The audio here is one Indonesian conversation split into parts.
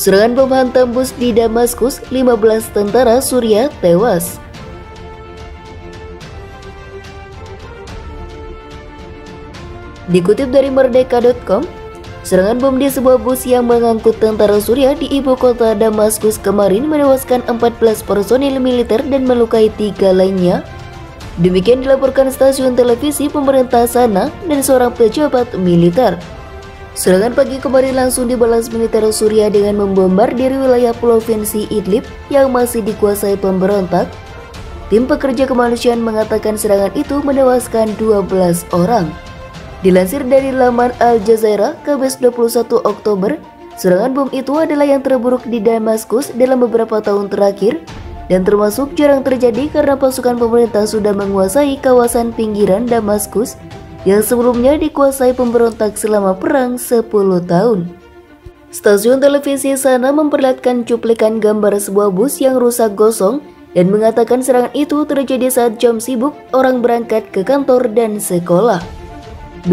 Serangan bom hantam bus di Damaskus, 15 tentara Suriah tewas. Dikutip dari Merdeka.com, serangan bom di sebuah bus yang mengangkut tentara Suriah di ibu kota Damaskus kemarin menewaskan 14 personil militer dan melukai 3 lainnya. Demikian dilaporkan stasiun televisi pemerintah sana dan seorang pejabat militer. Serangan pagi kemarin langsung dibalas militer Suriah dengan membombardir wilayah provinsi Idlib yang masih dikuasai pemberontak. Tim pekerja kemanusiaan mengatakan serangan itu menewaskan 12 orang. Dilansir dari laman Al Jazeera, Kamis 21 Oktober, serangan bom itu adalah yang terburuk di Damaskus dalam beberapa tahun terakhir dan termasuk jarang terjadi karena pasukan pemerintah sudah menguasai kawasan pinggiran Damaskus yang sebelumnya dikuasai pemberontak selama perang 10 tahun. Stasiun televisi sana memperlihatkan cuplikan gambar sebuah bus yang rusak gosong dan mengatakan serangan itu terjadi saat jam sibuk orang berangkat ke kantor dan sekolah.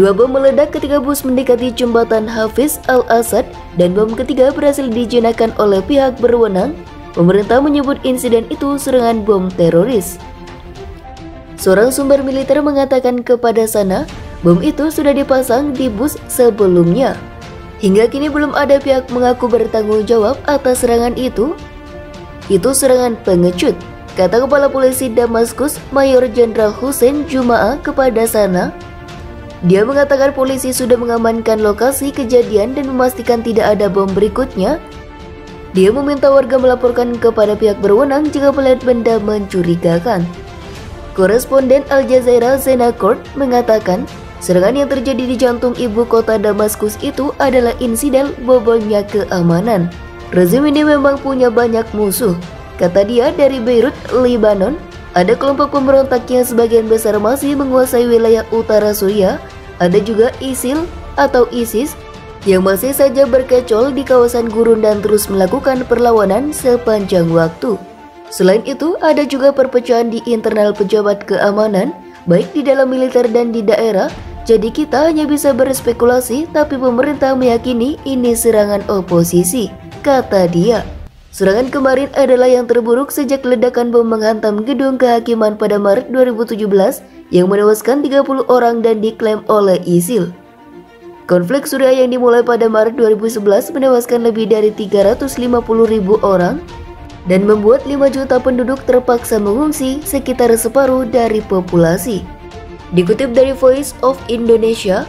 2 bom meledak ketika bus mendekati jembatan Hafiz al-Assad dan bom ketiga berhasil dijinakkan oleh pihak berwenang. Pemerintah menyebut insiden itu serangan bom teroris. Seorang sumber militer mengatakan kepada sana, bom itu sudah dipasang di bus sebelumnya. Hingga kini belum ada pihak mengaku bertanggung jawab atas serangan itu. Itu serangan pengecut, kata Kepala Polisi Damaskus Mayor Jenderal Hussein Jumaah kepada sana. Dia mengatakan polisi sudah mengamankan lokasi kejadian dan memastikan tidak ada bom berikutnya. Dia meminta warga melaporkan kepada pihak berwenang jika melihat benda mencurigakan. Koresponden Al Jazeera Zena Kort mengatakan, serangan yang terjadi di jantung ibu kota Damaskus itu adalah insiden bobolnya keamanan. Rezim ini memang punya banyak musuh, kata dia. Dari Beirut, Lebanon, ada kelompok pemberontak yang sebagian besar masih menguasai wilayah utara Suriah. Ada juga ISIL atau ISIS yang masih saja berkecol di kawasan gurun dan terus melakukan perlawanan sepanjang waktu. Selain itu, ada juga perpecahan di internal pejabat keamanan, baik di dalam militer dan di daerah. Jadi kita hanya bisa berspekulasi, tapi pemerintah meyakini ini serangan oposisi, kata dia. Serangan kemarin adalah yang terburuk sejak ledakan bom menghantam gedung kehakiman pada Maret 2017 yang menewaskan 30 orang dan diklaim oleh ISIL. Konflik Suriah yang dimulai pada Maret 2011 menewaskan lebih dari 350.000 orang dan membuat 5 juta penduduk terpaksa mengungsi, sekitar separuh dari populasi. Dikutip dari Voice of Indonesia,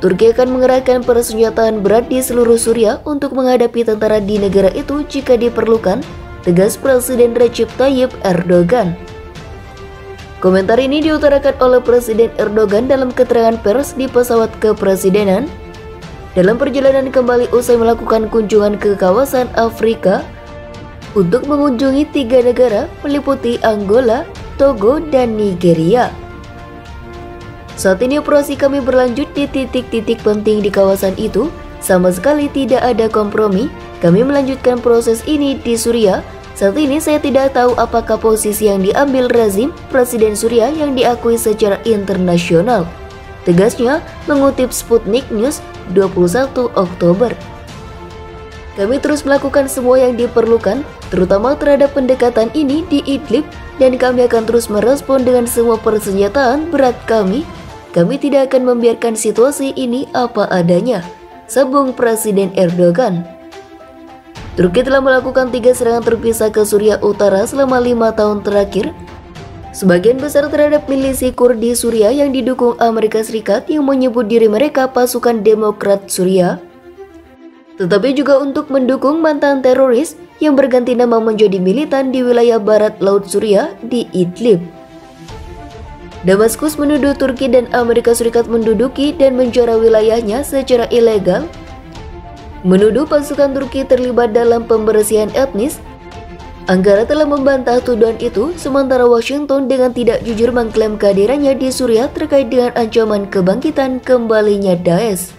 Turki akan mengerahkan persenjataan berat di seluruh Suriah untuk menghadapi tentara di negara itu jika diperlukan, tegas Presiden Recep Tayyip Erdogan. Komentar ini diutarakan oleh Presiden Erdogan dalam keterangan pers di pesawat kepresidenan dalam perjalanan kembali usai melakukan kunjungan ke kawasan Afrika untuk mengunjungi 3 negara meliputi Angola, Togo, dan Nigeria. Saat ini operasi kami berlanjut di titik-titik penting di kawasan itu. Sama sekali tidak ada kompromi. Kami melanjutkan proses ini di Suriah. Saat ini saya tidak tahu apakah posisi yang diambil rezim Presiden Suriah yang diakui secara internasional, tegasnya mengutip Sputnik News 21 Oktober. Kami terus melakukan semua yang diperlukan, terutama terhadap pendekatan ini di Idlib, dan kami akan terus merespon dengan semua persenjataan berat kami. Kami tidak akan membiarkan situasi ini apa adanya, sambung Presiden Erdogan. Turki telah melakukan 3 serangan terpisah ke Suriah Utara selama 5 tahun terakhir. Sebagian besar terhadap milisi Kurdi Suriah yang didukung Amerika Serikat yang menyebut diri mereka pasukan Demokrat Suriah, tetapi juga untuk mendukung mantan teroris yang berganti nama menjadi militan di wilayah barat laut Suriah di Idlib. Damaskus menuduh Turki dan Amerika Serikat menduduki dan menjara wilayahnya secara ilegal, menuduh pasukan Turki terlibat dalam pembersihan etnis. Ankara telah membantah tuduhan itu, sementara Washington dengan tidak jujur mengklaim kehadirannya di Suriah terkait dengan ancaman kebangkitan kembalinya Daesh.